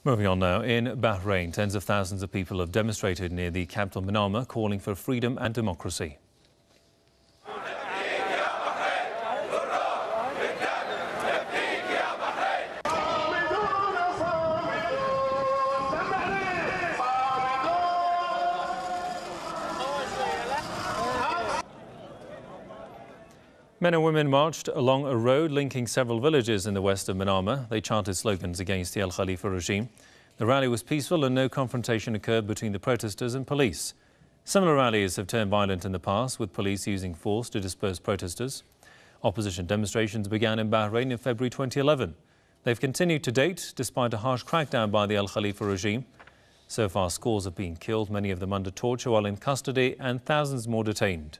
Moving on now, in Bahrain, tens of thousands of people have demonstrated near the capital Manama, calling for freedom and democracy. Men and women marched along a road linking several villages in the west of Manama. They chanted slogans against the Al Khalifa regime. The rally was peaceful and no confrontation occurred between the protesters and police. Similar rallies have turned violent in the past, with police using force to disperse protesters. Opposition demonstrations began in Bahrain in February 2011. They've continued to date, despite a harsh crackdown by the Al Khalifa regime. So far, scores have been killed, many of them under torture while in custody, and thousands more detained.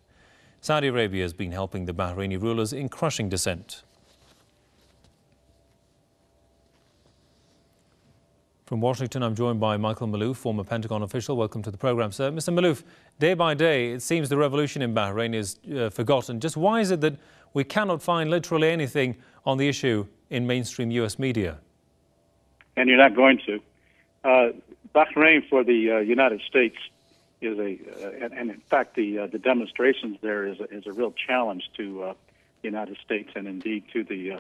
Saudi Arabia has been helping the Bahraini rulers in crushing dissent. From Washington, I'm joined by Michael Maloof, former Pentagon official. Welcome to the programme, sir. Mr. Maloof, day by day, it seems the revolution in Bahrain is forgotten. Just why is it that we cannot find literally anything on the issue in mainstream US media? And you're not going to. Bahrain for the United States is and in fact the demonstrations there is a real challenge to the United States and indeed to the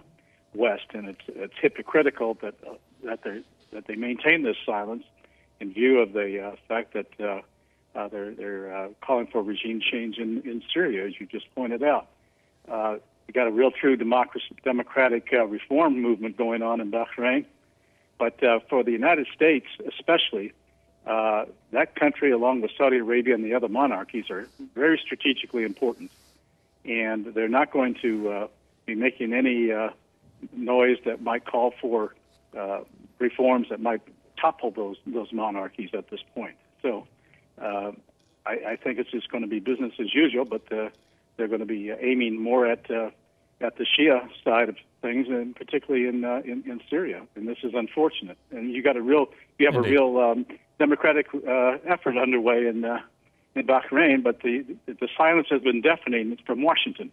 West, and it's hypocritical that they maintain this silence in view of the fact that they're calling for regime change in Syria, as you just pointed out. You got a real true democratic reform movement going on in Bahrain, but for the United States especially. That country, along with Saudi Arabia and the other monarchies, are very strategically important, and they're not going to be making any noise that might call for reforms that might topple those monarchies at this point. So I think it's just going to be business as usual, but they're going to be aiming more at the Shia side of things, and particularly in Syria. And this is unfortunate. And you have a real democratic effort underway in Bahrain, but the silence has been deafening from Washington.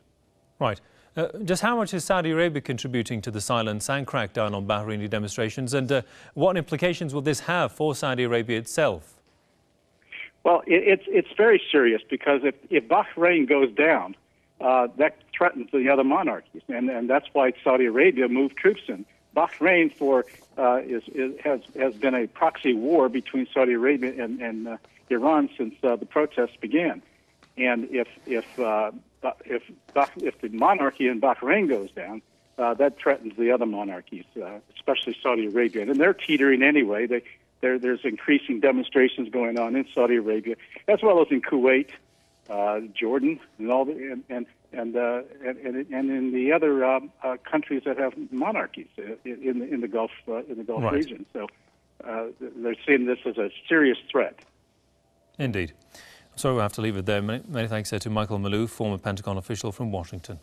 Right. Just how much is Saudi Arabia contributing to the silence and crackdown on Bahraini demonstrations, and what implications will this have for Saudi Arabia itself? Well, it's very serious, because if Bahrain goes down, that threatens the other monarchies, and that's why Saudi Arabia moved troops in. Bahrain has been a proxy war between Saudi Arabia and Iran since the protests began, and if the monarchy in Bahrain goes down, that threatens the other monarchies, especially Saudi Arabia, and they're teetering anyway. There's increasing demonstrations going on in Saudi Arabia, as well as in Kuwait, Jordan, and all and in the other countries that have monarchies in the Gulf Right. region. So they're seeing this as a serious threat. Indeed. So we'll have to leave it there. Many thanks to Michael Maloof, former Pentagon official from Washington.